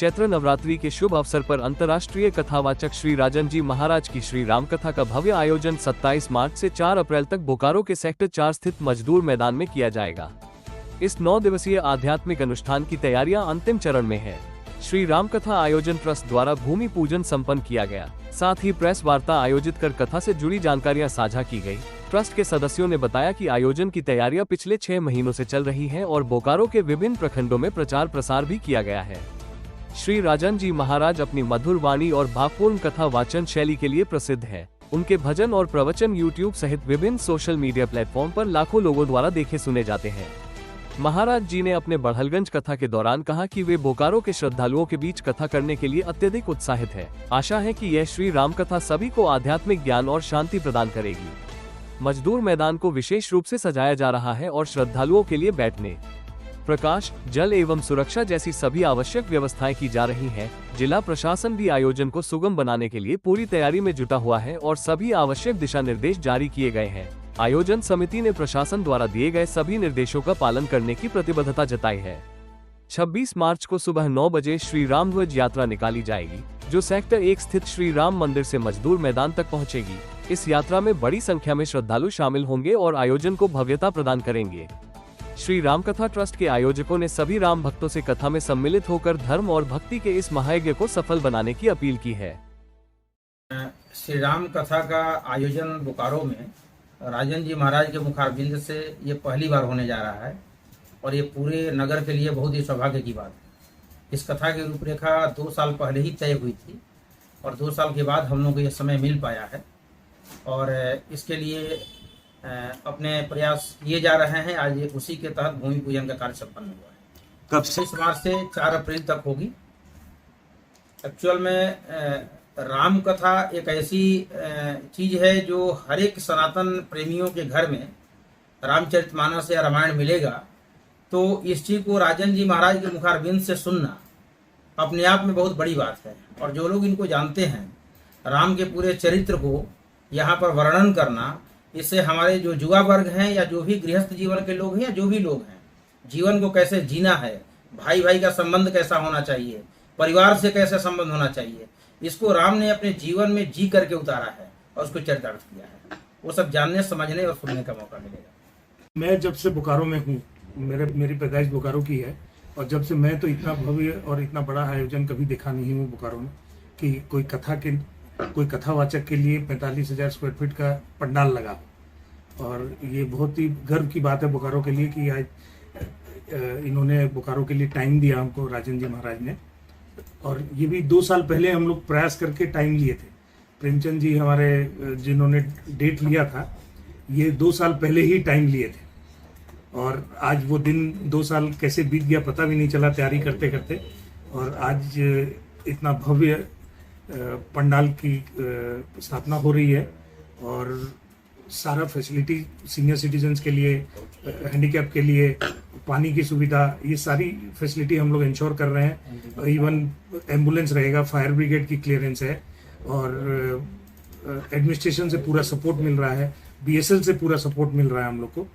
चैत्र नवरात्रि के शुभ अवसर पर अंतर्राष्ट्रीय कथावाचक श्री राजन जी महाराज की श्री राम कथा का भव्य आयोजन 27 मार्च से 4 अप्रैल तक बोकारो के सेक्टर 4 स्थित मजदूर मैदान में किया जाएगा। इस 9 दिवसीय आध्यात्मिक अनुष्ठान की तैयारियां अंतिम चरण में है। श्री राम कथा आयोजन ट्रस्ट द्वारा भूमि पूजन संपन्न किया गया। साथ ही प्रेस वार्ता आयोजित कर कथा से जुड़ी जानकारियां साझा की गई। ट्रस्ट के सदस्यों ने बताया कि आयोजन की तैयारियां पिछले 6 महीनों से चल रही हैं और बोकारो के विभिन्न प्रखंडों में प्रचार प्रसार भी किया गया है। श्री राजन जी महाराज अपनी मधुर वाणी और भावपूर्ण कथा वाचन शैली के लिए प्रसिद्ध है। उनके भजन और प्रवचन यूट्यूब सहित विभिन्न सोशल मीडिया प्लेटफॉर्म पर लाखों लोगों द्वारा देखे सुने जाते हैं। महाराज जी ने अपने बढ़लगंज कथा के दौरान कहा कि वे बोकारो के श्रद्धालुओं के बीच कथा करने के लिए अत्यधिक उत्साहित है। आशा है कि यह श्री राम कथा सभी को आध्यात्मिक ज्ञान और शांति प्रदान करेगी। मजदूर मैदान को विशेष रूप से सजाया जा रहा है और श्रद्धालुओं के लिए बैठने, प्रकाश, जल एवं सुरक्षा जैसी सभी आवश्यक व्यवस्थाएं की जा रही हैं। जिला प्रशासन भी आयोजन को सुगम बनाने के लिए पूरी तैयारी में जुटा हुआ है और सभी आवश्यक दिशा निर्देश जारी किए गए हैं। आयोजन समिति ने प्रशासन द्वारा दिए गए सभी निर्देशों का पालन करने की प्रतिबद्धता जताई है। 26 मार्च को सुबह 9 बजे श्री राम ध्वज यात्रा निकाली जाएगी, जो सेक्टर 1 स्थित श्री राम मंदिर से मजदूर मैदान तक पहुंचेगी। इस यात्रा में बड़ी संख्या में श्रद्धालु शामिल होंगे और आयोजन को भव्यता प्रदान करेंगे। श्री राम कथा ट्रस्ट के आयोजकों ने सभी राम भक्तों से कथा में सम्मिलित होकर धर्म और भक्ति के इस महायज्ञ को सफल बनाने की अपील की है। श्री राम कथा का आयोजन बोकारो में राजन जी महाराज के मुखारबिंद से ये पहली बार होने जा रहा है और ये पूरे नगर के लिए बहुत ही सौभाग्य की बात है। इस कथा की रूपरेखा 2 साल पहले ही तय हुई थी और 2 साल के बाद हम लोग को ये समय मिल पाया है और इसके लिए अपने प्रयास किए जा रहे हैं। आज उसी के तहत भूमि पूजन का कार्य संपन्न हुआ है। कब से? 26 मार्च से 4 अप्रैल तक होगी। एक्चुअल में राम कथा एक ऐसी चीज है जो हर एक सनातन प्रेमियों के घर में रामचरितमानस या रामायण मिलेगा, तो इस चीज को राजन जी महाराज के मुखारबिंद से सुनना अपने आप में बहुत बड़ी बात है। और जो लोग इनको जानते हैं, राम के पूरे चरित्र को यहाँ पर वर्णन करना, इससे हमारे जो युवा वर्ग हैं या जो भी गृहस्थ जीवन के लोग हैं या जो भी लोग हैं, जीवन को कैसे जीना है, भाई भाई का संबंध कैसा होना चाहिए, परिवार से कैसे संबंध होना चाहिए, इसको राम ने अपने जीवन में जी करके उतारा है और उसको चरितार्थ किया है। वो सब जानने, समझने और सुनने का मौका मिलेगा। मैं जब से बोकारो में हूँ, मेरी पैदाइश बोकारो की है और जब से मैं तो इतना भव्य और इतना बड़ा आयोजन कभी देखा नहीं हूँ बोकारो में कि कोई कथावाचक के लिए 45,000 स्क्वायर फीट का पंडाल लगा। और ये बहुत ही गर्व की बात है बोकारो के लिए कि आज इन्होंने बोकारो के लिए टाइम दिया हमको, राजन जी महाराज ने। और ये भी 2 साल पहले हम लोग प्रयास करके टाइम लिए थे। प्रेमचंद जी हमारे जिन्होंने डेट लिया था, ये 2 साल पहले ही टाइम लिए थे और आज वो दिन 2 साल कैसे बीत गया पता भी नहीं चला तैयारी करते करते। और आज इतना भव्य पंडाल की स्थापना हो रही है और सारा फैसिलिटी सीनियर सिटीजन्स के लिए, हैंडीकैप के लिए, पानी की सुविधा, ये सारी फैसिलिटी हम लोग इंश्योर कर रहे हैं। इवन एम्बुलेंस रहेगा, फायर ब्रिगेड की क्लियरेंस है और एडमिनिस्ट्रेशन से पूरा सपोर्ट मिल रहा है, BSL से पूरा सपोर्ट मिल रहा है हम लोग को।